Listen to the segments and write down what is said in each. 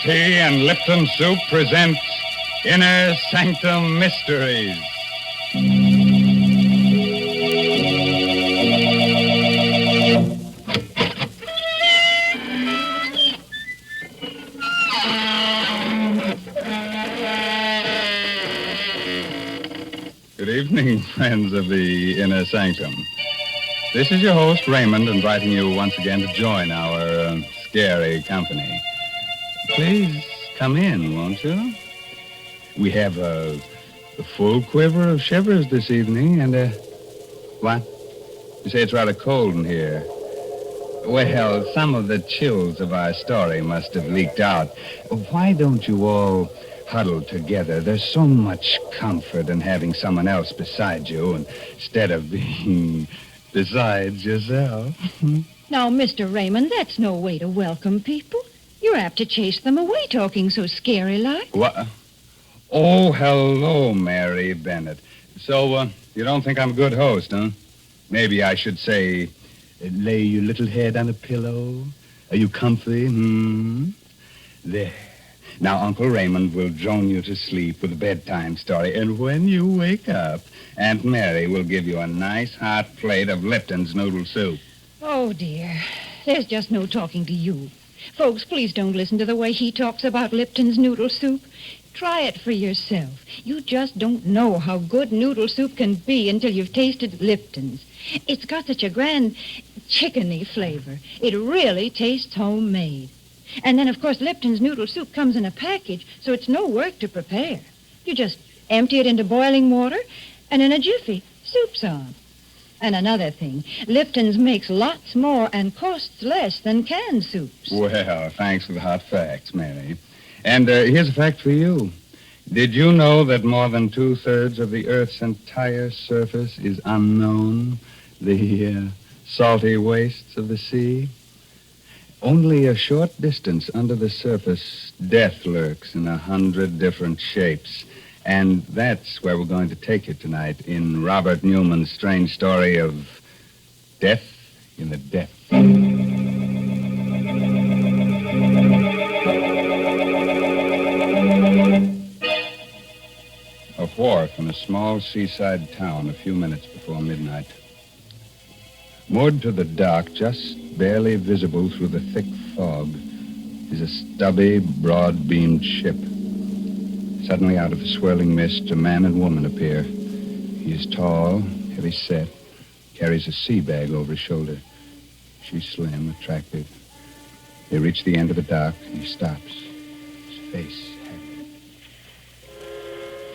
Tea and Lipton Soup presents Inner Sanctum Mysteries. Good evening, friends of the Inner Sanctum. This is your host, Raymond, inviting you once again to join our scary company. Please come in, won't you? We have a full quiver of shivers this evening, and what? You say it's rather cold in here. Well, some of the chills of our story must have leaked out. Why don't you all huddle together? There's so much comfort in having someone else beside you instead of being besides yourself. Now, Mr. Raymond, that's no way to welcome people. You're apt to chase them away talking so scary-like. What? Oh, hello, Mary Bennett. So, you don't think I'm a good host, huh? Maybe I should say, lay your little head on a pillow. Are you comfy? There. Now, Uncle Raymond will drone you to sleep with a bedtime story, and when you wake up, Aunt Mary will give you a nice hot plate of Lipton's noodle soup. Oh, dear. There's just no talking to you. Folks, please don't listen to the way he talks about Lipton's noodle soup. Try it for yourself. You just don't know how good noodle soup can be until you've tasted Lipton's. It's got such a grand chickeny flavor. It really tastes homemade. And then, of course, Lipton's noodle soup comes in a package, so it's no work to prepare. You just empty it into boiling water, and in a jiffy, soup's on. And another thing, Lipton's makes lots more and costs less than canned soups. Well, thanks for the hot facts, Mary. And here's a fact for you. Did you know that more than 2/3 of the Earth's entire surface is unknown? The salty wastes of the sea? Only a short distance under the surface, death lurks in 100 different shapes. And that's where we're going to take you tonight in Robert Newman's strange story of Death in the Depths. A wharf in a small seaside town a few minutes before midnight. Moored to the dock, just barely visible through the thick fog, is a stubby, broad-beamed ship. Suddenly, out of the swirling mist, a man and woman appear. He is tall, heavy-set, carries a sea bag over his shoulder. She's slim, attractive. They reach the end of the dock, and he stops, his face haggard.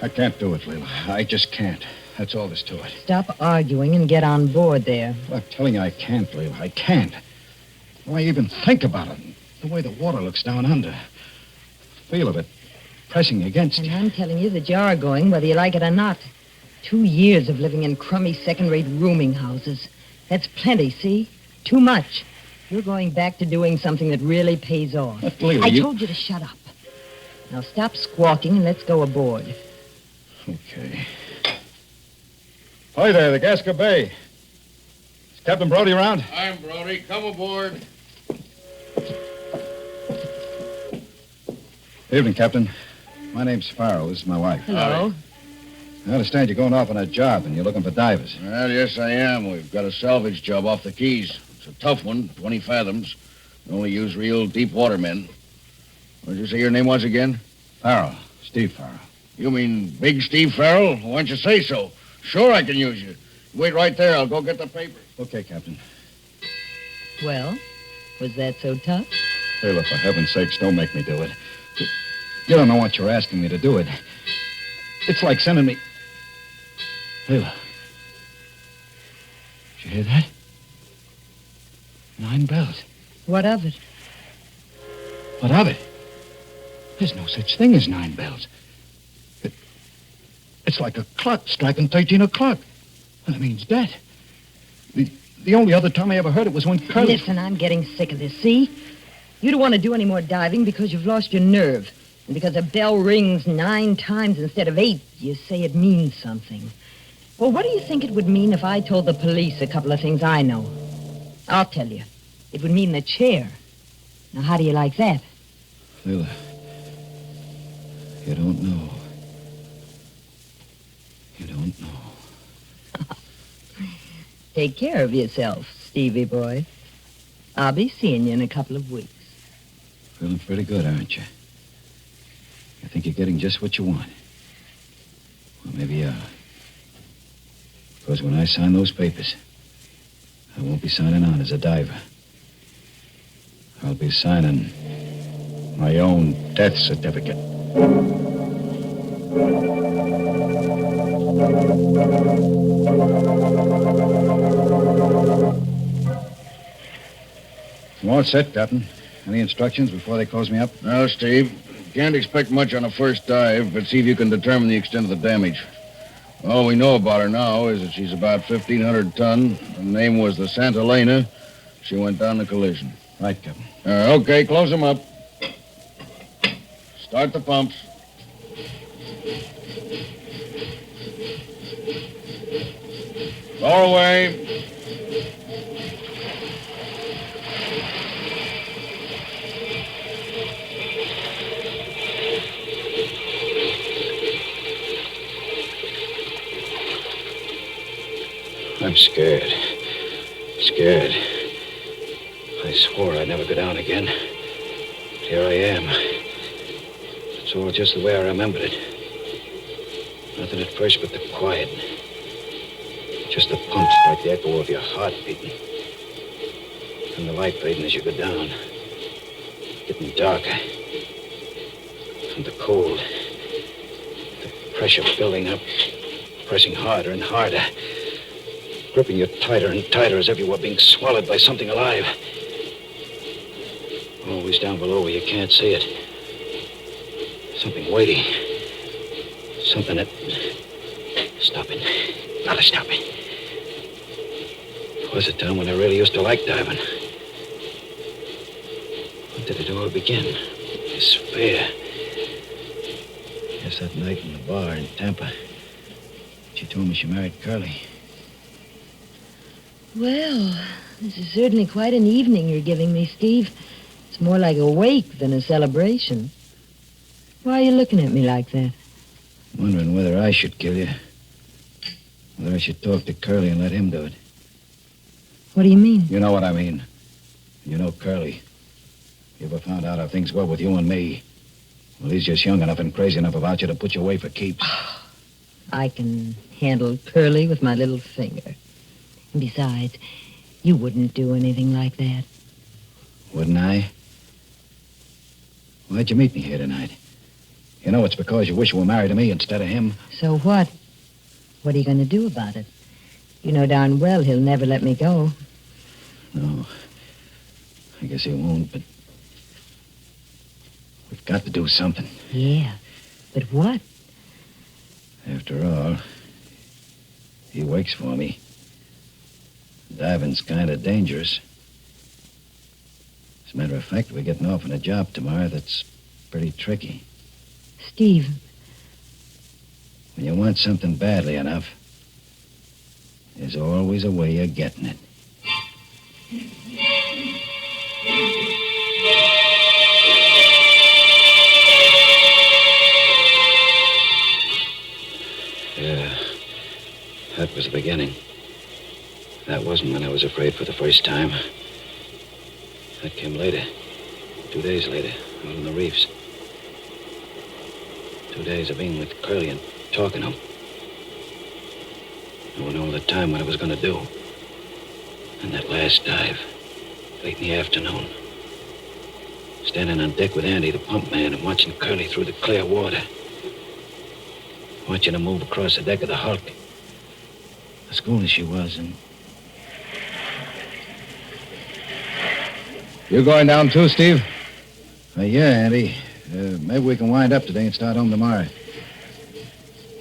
I can't do it, Leila. I just can't. That's all there's to it. Stop arguing and get on board there. Well, I'm telling you, I can't, Leila. I can't. Why even think about it? The way the water looks down under. Feel of it pressing against you. And I'm telling you that you're going whether you like it or not. 2 years of living in crummy second-rate rooming houses. That's plenty, see? Too much. You're going back to doing something that really pays off. But, Leila, I told you to shut up. Now stop squawking and let's go aboard. Okay. Hi there, the Gasca Bay. Is Captain Brody around? I'm Brody. Come aboard. Evening, Captain. My name's Farrell. This is my wife. Hello. I understand you're going off on a job and you're looking for divers. Well, yes, I am. We've got a salvage job off the Keys. It's a tough one, 20 fathoms. We only use real deep water men. What did you say your name was again? Farrell. Steve Farrell. You mean Big Steve Farrell? Why don't you say so? Sure, I can use you. Wait right there. I'll go get the paper. Okay, Captain. Well, was that so tough? Leila, for heaven's sakes, don't make me do it. You don't know what you're asking me to do it. It's like sending me... Leila. Did you hear that? 9 bells. What of it? What of it? There's no such thing as 9 bells. It's like a clock striking 13 o'clock. Well, it means death. The only other time I ever heard it was when Curly... Listen, I'm getting sick of this, see? You don't want to do any more diving because you've lost your nerve. And because a bell rings 9 times instead of 8, you say it means something. Well, what do you think it would mean if I told the police a couple of things I know? I'll tell you. It would mean the chair. Now, how do you like that? Leila, You don't know. You don't know. Take care of yourself, Stevie boy. I'll be seeing you in a couple of weeks. Feeling pretty good, aren't you? You think you're getting just what you want? Well, maybe you are. Because when I sign those papers, I won't be signing on as a diver. I'll be signing my own death certificate. I'm all set, Captain. Any instructions before they close me up? No, Steve. Can't expect much on a first dive, but see if you can determine the extent of the damage. All we know about her now is that she's about 1,500 ton. Her name was the Santa Elena. She went down the collision. Right, Captain. Okay, close them up. Start the pumps. Lower away. I'm scared. Scared. I swore I'd never go down again. But here I am. It's all just the way I remembered it. Nothing at first but the quiet. Just the pumps like the echo of your heart beating. And the light fading as you go down. Getting darker. And the cold. The pressure building up. Pressing harder and harder. Gripping you tighter and tighter as if you were being swallowed by something alive. Always down below where you can't see it. Something waiting. Something that... Stop it. Gotta stop it. It was a time when I really used to like diving. When did it all begin? This fear. Yes, that night in the bar in Tampa. She told me she married Curly. Well, this is certainly quite an evening you're giving me, Steve. It's more like a wake than a celebration. Why are you looking at me like that? Wondering whether I should kill you. Whether I should talk to Curly and let him do it. What do you mean? You know what I mean. You know Curly. You ever found out how things go with you and me? Well, he's just young enough and crazy enough about you to put you away for keeps. I can handle Curly with my little finger. And besides, you wouldn't do anything like that. Wouldn't I? Why'd you meet me here tonight? You know it's because you wish you were married to me instead of him. So what? What are you going to do about it? You know darn well he'll never let me go. No. I guess he won't, but... We've got to do something. Yeah, but what? After all, he works for me. Diving's kind of dangerous. As a matter of fact, we're getting off on a job tomorrow that's pretty tricky. Steve. When you want something badly enough, there's always a way of getting it. Yeah, that was the beginning. That wasn't when I was afraid for the first time. That came later. 2 days later, out on the reefs. 2 days of being with Curly and talking to him. Knowing all the time what I was going to do. And that last dive, late in the afternoon. Standing on deck with Andy, the pump man, and watching Curly through the clear water. Watching her move across the deck of the Hulk. As cool as she was, and... You going down too, Steve? Yeah, Andy. Maybe we can wind up today and start home tomorrow.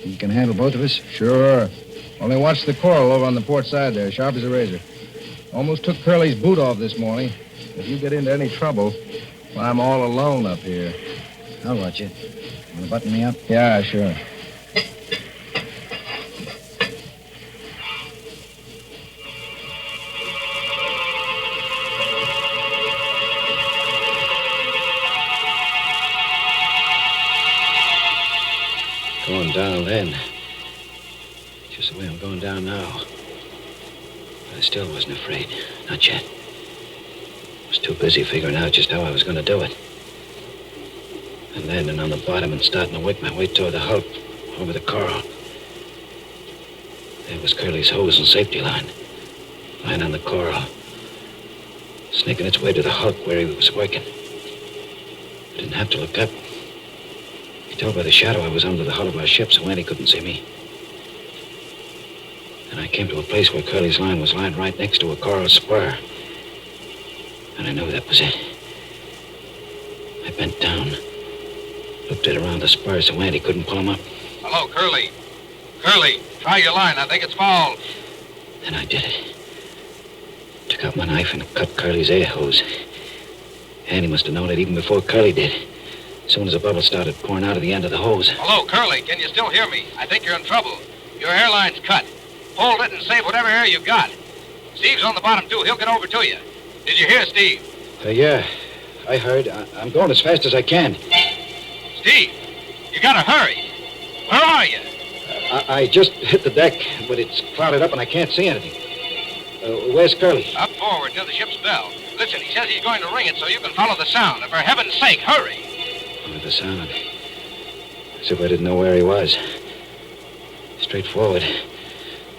You can handle both of us? Sure. Only watch the coral over on the port side there, sharp as a razor. Almost took Curly's boot off this morning. If you get into any trouble, well, I'm all alone up here. I'll watch you. Want to button me up? Yeah, sure. down then. Just the way I'm going down now. But I still wasn't afraid. Not yet. I was too busy figuring out just how I was going to do it. And landing on the bottom and starting to work my way toward the hulk over the coral. There was Curly's hose and safety line. Lying on the coral. Snaking its way to the hulk where he was working. I didn't have to look up. You could tell by the shadow I was under the hull of our ship, so Andy couldn't see me. And I came to a place where Curly's line was lying right next to a coral spur. And I knew that was it. I bent down, looked it around the spur so Andy couldn't pull him up. Hello, Curly. Curly, try your line. I think it's fouled. Then I did it. Took out my knife and cut Curly's air hose. Andy must have known it even before Curly did. As soon as the bubble started pouring out of the end of the hose. Hello, Curly. Can you still hear me? I think you're in trouble. Your airline's cut. Hold it and save whatever air you got. Steve's on the bottom, too. He'll get over to you. Did you hear, Steve? Yeah, I heard. I'm going as fast as I can. Steve, you gotta hurry. Where are you? I just hit the deck, but it's clouded up and I can't see anything. Where's Curly? Up forward near the ship's bell. Listen, he says he's going to ring it so you can follow the sound. And for heaven's sake, hurry. Follow the sound. As if I didn't know where he was. Straight forward.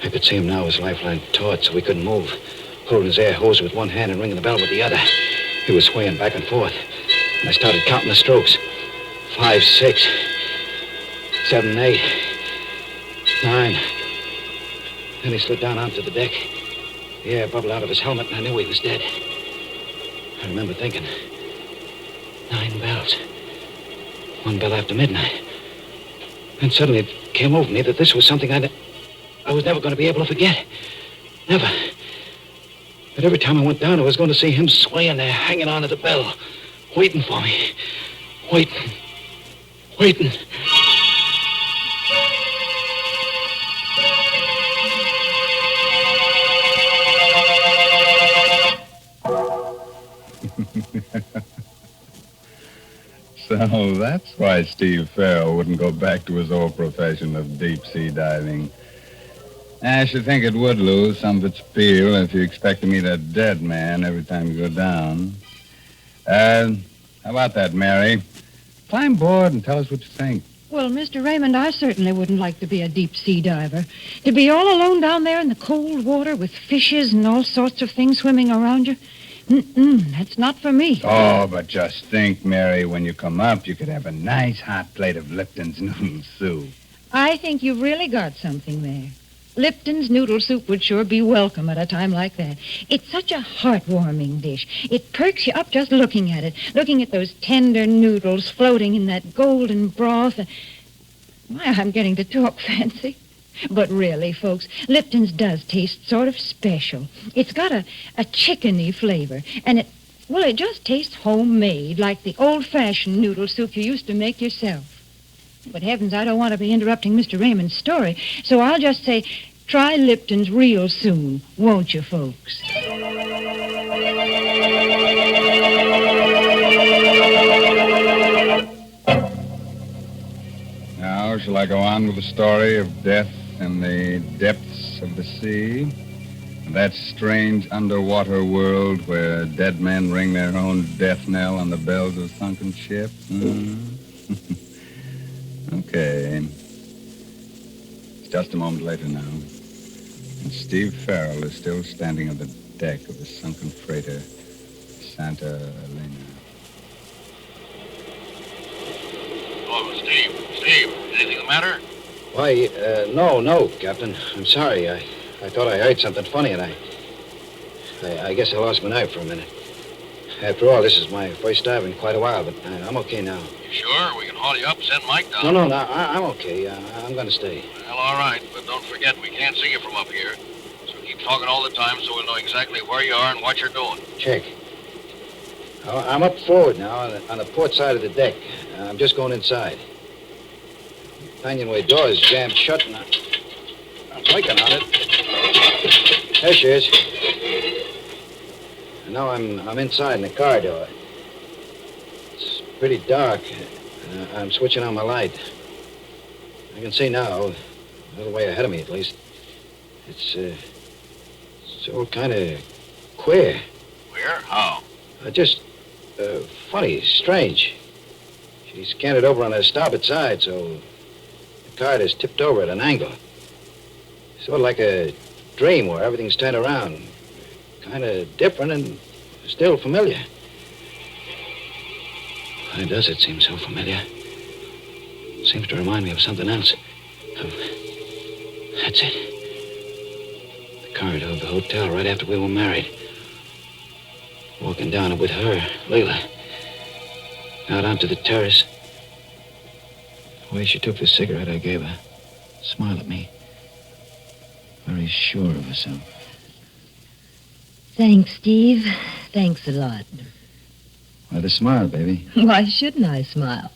I could see him now, his lifeline taut, so we couldn't move. Holding his air hose with one hand and ringing the bell with the other. He was swaying back and forth. And I started counting the strokes. 5, 6, 7, 8, 9. Then he slid down onto the deck. The air bubbled out of his helmet, and I knew he was dead. I remember thinking, 9 bells. 1 bell after midnight. And suddenly it came over me that this was something I was never going to be able to forget. Never. But every time I went down, I was going to see him swaying there, hanging on to the bell, waiting for me. Waiting. Waiting. So that's why Steve Farrell wouldn't go back to his old profession of deep-sea diving. I should think it would lose some of its appeal if you expect to meet a dead man every time you go down. How about that, Mary? Climb aboard and tell us what you think. Well, Mr. Raymond, I certainly wouldn't like to be a deep-sea diver. To be all alone down there in the cold water with fishes and all sorts of things swimming around you. That's not for me. Oh, but just think, Mary, when you come up, you could have a nice hot plate of Lipton's noodle soup. I think you've really got something there. Lipton's noodle soup would sure be welcome at a time like that. It's such a heartwarming dish. It perks you up just looking at it, looking at those tender noodles floating in that golden broth. My, I'm getting to talk fancy. But really, folks, Lipton's does taste sort of special. It's got a chickeny flavor, and it just tastes homemade, like the old-fashioned noodle soup you used to make yourself. But heavens, I don't want to be interrupting Mr. Raymond's story, so I'll just say, try Lipton's real soon, won't you, folks? Now, shall I go on with the story of death in the depths of the sea? That strange underwater world where dead men ring their own death knell on the bells of sunken ships? Okay. It's just a moment later now. And Steve Farrell is still standing on the deck of the sunken freighter, Santa Elena. Oh, Steve, anything the matter? Why, no, Captain. I'm sorry. I thought I heard something funny, and I guess I lost my nerve for a minute. After all, this is my first dive in quite a while, but I'm okay now. You sure? We can haul you up, send Mike down. No, I'm okay. I'm going to stay. Well, all right, but don't forget, we can't see you from up here. So keep talking all the time so we'll know exactly where you are and what you're doing. Check. I'm up forward now on the port side of the deck. I'm just going inside. The companionway door is jammed shut, and I'm blinking on it. There she is. And now I'm inside in the corridor. It's pretty dark. I'm switching on my light. I can see now, a little way ahead of me at least. It's all kind of queer. Queer? How? Just funny, strange. She's canted over on her starboard side, so the cart is tipped over at an angle. Sort of like a dream where everything's turned around. Kind of different and still familiar. Why does it seem so familiar? It seems to remind me of something else. That's it. The corridor of the hotel right after we were married. Walking down it with her, Leila. Out onto the terrace. The way she took the cigarette I gave her. Smiled at me. Very sure of herself. Thanks, Steve. Thanks a lot. Why the smile, baby? Why shouldn't I smile?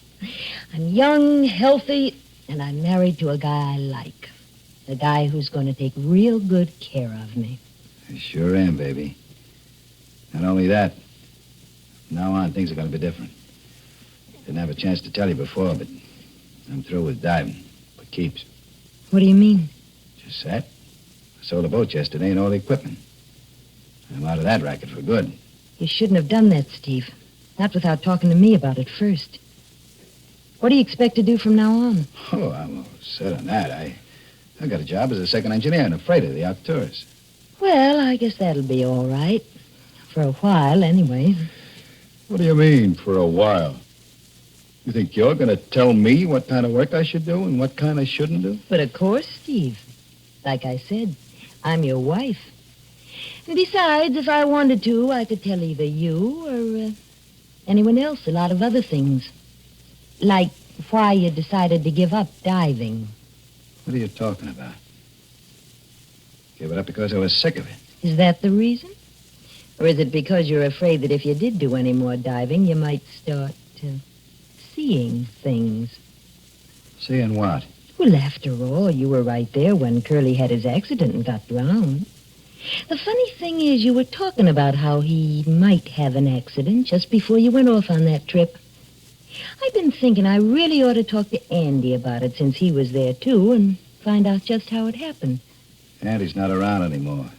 I'm young, healthy, and I'm married to a guy I like. A guy who's going to take real good care of me. I sure am, baby. Not only that, from now on, things are going to be different. Didn't have a chance to tell you before, but I'm through with diving. For keeps. What do you mean? Just that. I sold the boat yesterday and all the equipment. I'm out of that racket for good. You shouldn't have done that, Steve. Not without talking to me about it first. What do you expect to do from now on? Oh, I'm all set on that. I got a job as a second engineer on a freighter, the Arcturus. Well, I guess that'll be all right. For a while, anyway. What do you mean, for a while? You think you're going to tell me what kind of work I should do and what kind I shouldn't do? But of course, Steve. Like I said, I'm your wife. And besides, if I wanted to, I could tell either you or anyone else a lot of other things. Like why you decided to give up diving. What are you talking about? Gave it up because I was sick of it. Is that the reason? Or is it because you're afraid that if you did do any more diving, you might start seeing things? Seeing what? Well, after all, you were right there when Curly had his accident and got drowned. The funny thing is, you were talking about how he might have an accident just before you went off on that trip. I've been thinking I really ought to talk to Andy about it since he was there, too, and find out just how it happened. Andy's not around anymore.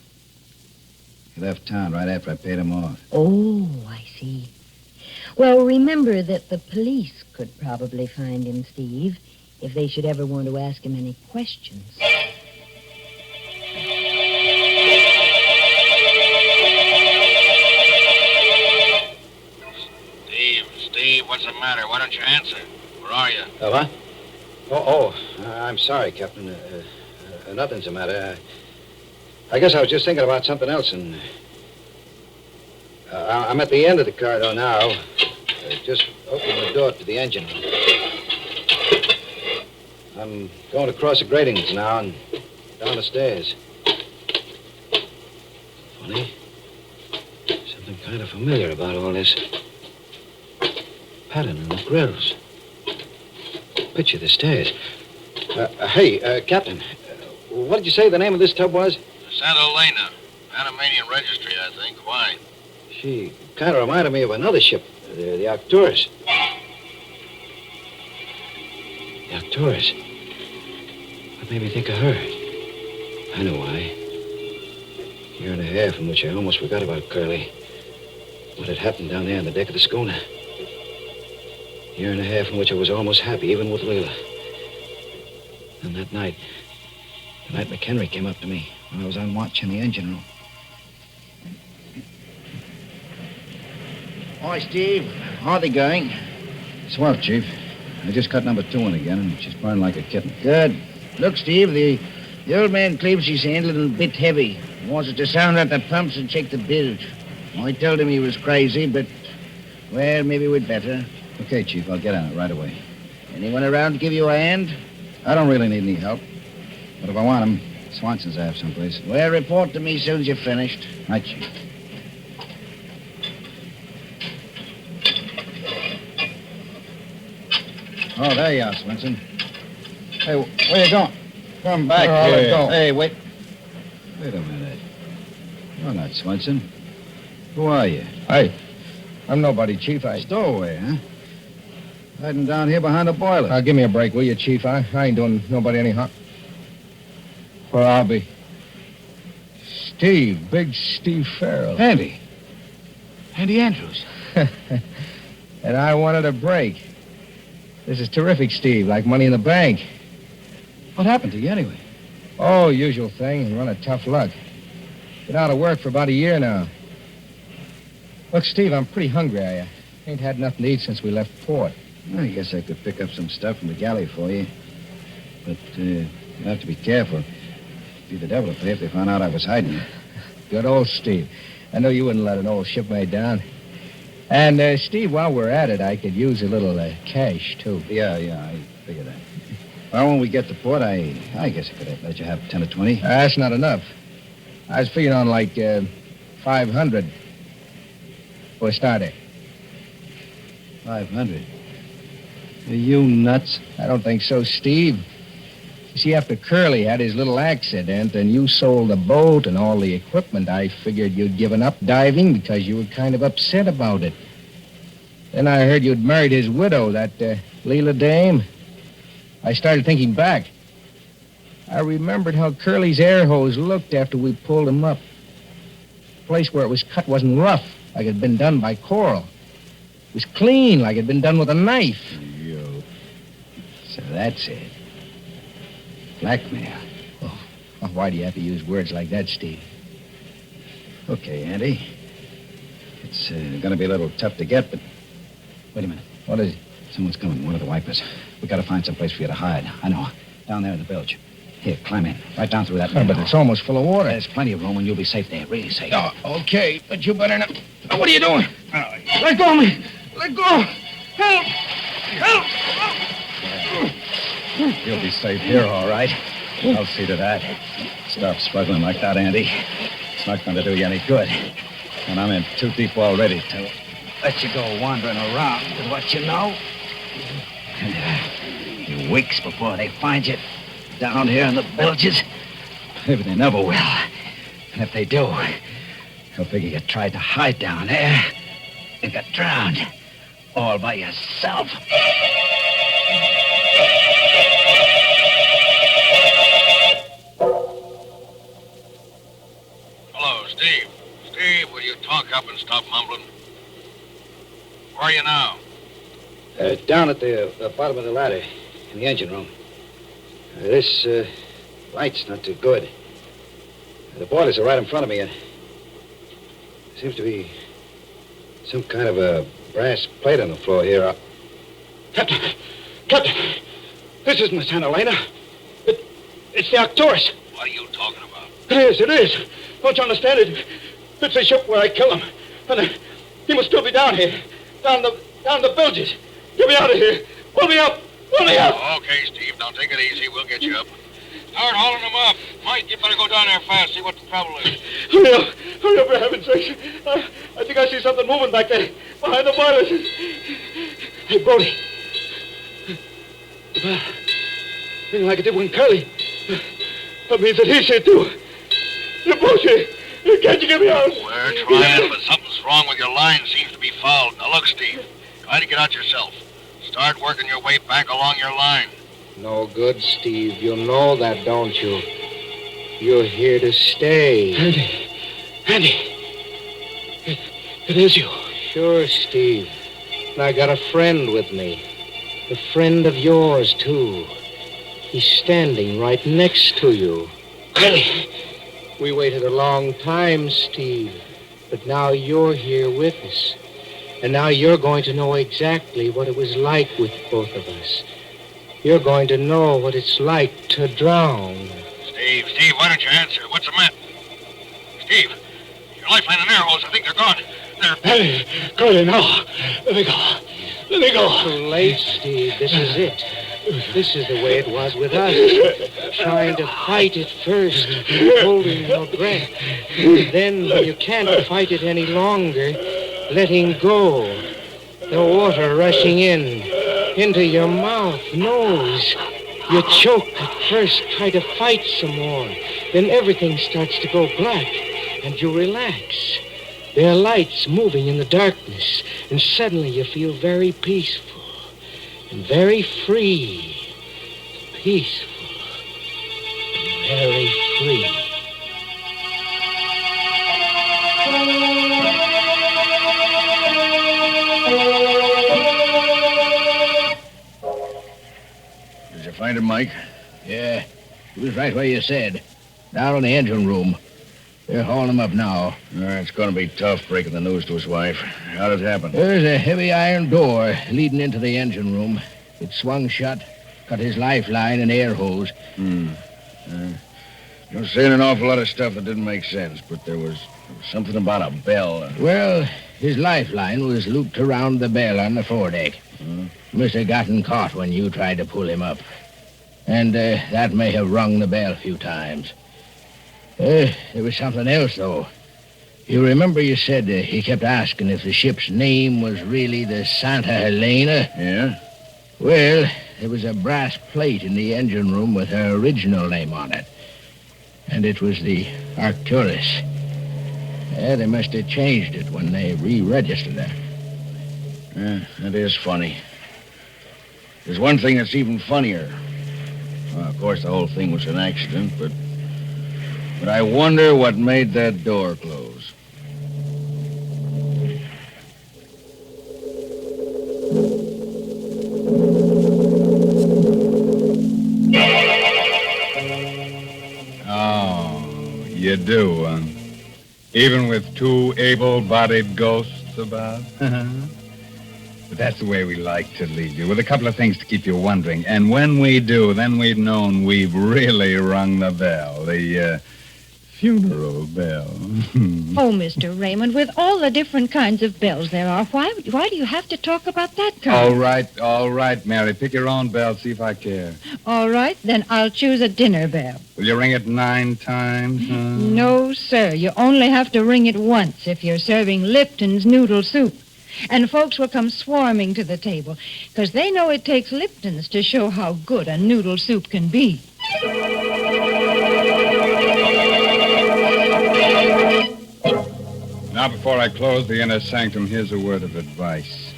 He left town right after I paid him off. Oh, I see. Well, remember that the police could probably find him, Steve, if they should ever want to ask him any questions. Steve, what's the matter? Why don't you answer? Where are you? What? I'm sorry, Captain. Nothing's the matter. I guess I was just thinking about something else, and I'm at the end of the corridor now. Just opening the door to the engine room. I'm going across the gratings now and down the stairs. Funny. Something kind of familiar about all this. Pattern in the grills. Picture the stairs. Hey, Captain, what did you say the name of this tub was? Santa Elena. Panamanian registry, I think. Why? She kind of reminded me of another ship, the Arcturus. The Arcturus? What made me think of her? I know why. A year and a half in which I almost forgot about Curly. What had happened down there on the deck of the schooner. A year and a half in which I was almost happy, even with Leila. And that night, the night McHenry came up to me when I was on watch in the engine room. Hi, Steve. How are they going? Swell, Chief. I just cut number 2 in again, and she's burning like a kitten. Good. Look, Steve, the old man claims she's a little bit heavy. He wants us to sound out the pumps and check the bilge. I told him he was crazy, but, well, maybe we'd better. Okay, Chief, I'll get on it right away. Anyone around to give you a hand? I don't really need any help. But if I want him, Swanson's I have someplace. Well, report to me as soon as you're finished. Right, Chief. Oh, there you are, Swanson. Hey, where you going? Come back here. Go. Hey, wait. Wait a minute. You're not Swanson. Who are you? I'm nobody, Chief. Stowaway, huh? Hiding down here behind the boiler. Give me a break, will you, Chief? I ain't doing nobody any harm. Where I'll be. Steve, big Steve Farrell. Andy. Andy Andrews. And I wanted a break. This is terrific, Steve, like money in the bank. What happened to you anyway? Oh, usual thing, run of tough luck. Been out of work for about a year now. Look, Steve, I'm pretty hungry. I ain't had nothing to eat since we left port. I guess I could pick up some stuff from the galley for you. But you'll have to be careful. It'd be the devil to pay if they found out I was hiding. Good old Steve. I know you wouldn't let an old shipmate down. And, Steve, while we're at it, I could use a little cash, too. Yeah, I figured that. Well, when we get to port, I guess I could let you have 10 or 20. That's not enough. I was figuring on, like, 500 for a starter. 500? Are you nuts? I don't think so, Steve. You see, after Curly had his little accident and you sold the boat and all the equipment, I figured you'd given up diving because you were kind of upset about it. Then I heard you'd married his widow, that Leela dame. I started thinking back. I remembered how Curly's air hose looked after we pulled him up. The place where it was cut wasn't rough, like it'd been done by Coral. It was clean, like it'd been done with a knife. So that's it. Blackmail. Oh, why do you have to use words like that, Steve? Okay, Andy. It's going to be a little tough to get, but... Wait a minute. What is it? Someone's coming, one of the wipers. We got to find some place for you to hide. I know. Down there in the bilge. Here, climb in. Right down through that Oh, but it's almost full of water. There's plenty of room and you'll be safe there. Really safe. Oh, okay, but you better not... Oh, what are you doing? Let go of me! Let go! Help! Help! You'll be safe here, all right. I'll see to that. Stop struggling like that, Andy. It's not going to do you any good. And I'm in too deep already to let you go wandering around with what you know. And, weeks before they find you down here in the bilges. Maybe they never will. And if they do, they'll figure you tried to hide down there and got drowned all by yourself. Hello, Steve. Steve, will you talk up and stop mumbling? Where are you now? Down at the bottom of the ladder in the engine room. This light's not too good. The boilers are right in front of me. And seems to be some kind of a brass plate on the floor here. Captain! This isn't the Santa Elena. It's the Arcturus. What are you talking about? It is. Don't you understand it? It's the ship where I killed him. And he must still be down here. Down the bilges. Get me out of here. Pull me up. Okay, Steve. Now take it easy. We'll get you up. Start hauling them up. Mike, you better go down there fast, see what the trouble is. Hurry up, for heaven's sake. I think I see something moving back there, behind the boilers. Hey, Brody. Thing like it did when Curly. That means that he's here, too. The boat's here. Can't you get me out? We're trying, but something's wrong with your line. Seems to be fouled. Now, look, Steve. Try to get out yourself. Start working your way back along your line. No good, Steve. You know that, don't you? You're here to stay. Andy. It is you. Sure, Steve. And I got a friend with me. A friend of yours, too. He's standing right next to you. Curly. We waited a long time, Steve. But now you're here with us. And now you're going to know exactly what it was like with both of us. You're going to know what it's like to drown. Steve, why don't you answer? What's the matter? Steve, your lifeline and air hose, I think they're gone. Hey, Curly, no. Let me go. Too late, Steve. This is it. This is the way it was with us. Trying to fight it first, holding your breath. Then, when you can't fight it any longer, letting go. The water rushing into your mouth, nose. You choke at first, try to fight some more. Then everything starts to go black, and you relax. There are lights moving in the darkness, and suddenly you feel very peaceful. and very free, peaceful, very free. Did you find him, Mike? Yeah, he was right where you said. Down in the engine room. They're hauling him up now. It's going to be tough breaking the news to his wife. How did it happen? There's a heavy iron door leading into the engine room. It swung shut, cut his lifeline and air hose. You're saying an awful lot of stuff that didn't make sense, but there was something about a bell. Well, his lifeline was looped around the bell on the foredeck. Must have gotten caught when you tried to pull him up. And that may have rung the bell a few times. There was something else, though. You remember you said he kept asking if the ship's name was really the Santa Helena? Yeah? Well, there was a brass plate in the engine room with her original name on it. And it was the Arcturus. Yeah, they must have changed it when they re-registered her. Yeah, that is funny. There's one thing that's even funnier. Well, of course, the whole thing was an accident, but I wonder what made that door close. Oh, you do, huh? Even with two able-bodied ghosts about? But that's the way we like to leave you, with a couple of things to keep you wondering. And when we do, then we've known we've really rung the bell. The, funeral bell. Oh, Mr. Raymond, with all the different kinds of bells there are, why do you have to talk about that kind? All right, Mary. Pick your own bell, see if I care. All right, then I'll choose a dinner bell. Will you ring it 9 times? Huh? No, sir. You only have to ring it once if you're serving Lipton's noodle soup. And folks will come swarming to the table, because they know it takes Lipton's to show how good a noodle soup can be. Now, before I close the Inner Sanctum, here's a word of advice.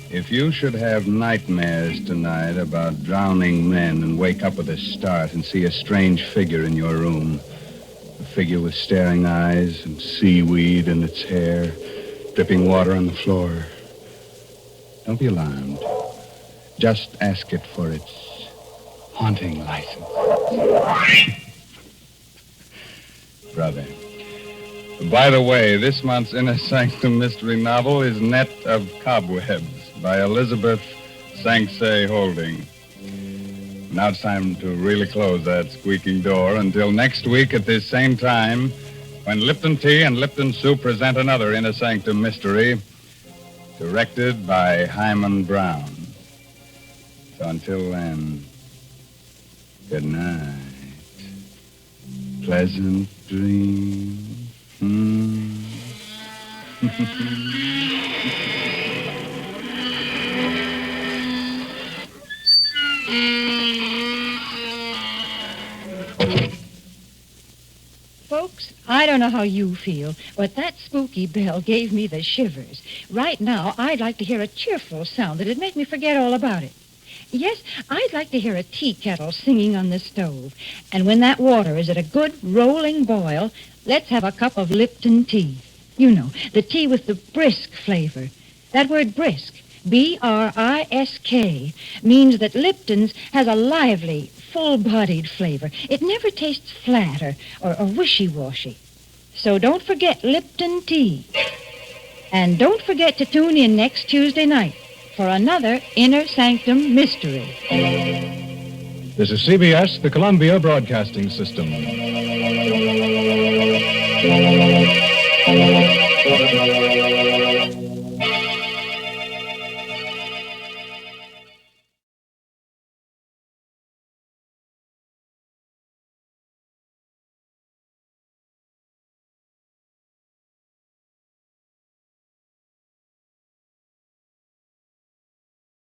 If you should have nightmares tonight about drowning men and wake up with a start and see a strange figure in your room, a figure with staring eyes and seaweed in its hair, dripping water on the floor, don't be alarmed. Just ask it for its haunting license. Brother. By the way, this month's Inner Sanctum Mystery novel is Net of Cobwebs by Elizabeth Sanksay Holding. Now it's time to really close that squeaking door until next week at this same time when Lipton Tea and Lipton Soup present another Inner Sanctum Mystery directed by Himan Brown. So until then, good night. Pleasant dreams. Folks, I don't know how you feel, but that spooky bell gave me the shivers. Right now, I'd like to hear a cheerful sound that'd make me forget all about it. Yes, I'd like to hear a tea kettle singing on the stove. And when that water is at a good rolling boil, let's have a cup of Lipton tea. You know, the tea with the brisk flavor. That word brisk, B-R-I-S-K, means that Lipton's has a lively, full-bodied flavor. It never tastes flat or wishy-washy. So don't forget Lipton tea. And don't forget to tune in next Tuesday night for another Inner Sanctum Mystery. This is CBS, the Columbia Broadcasting System.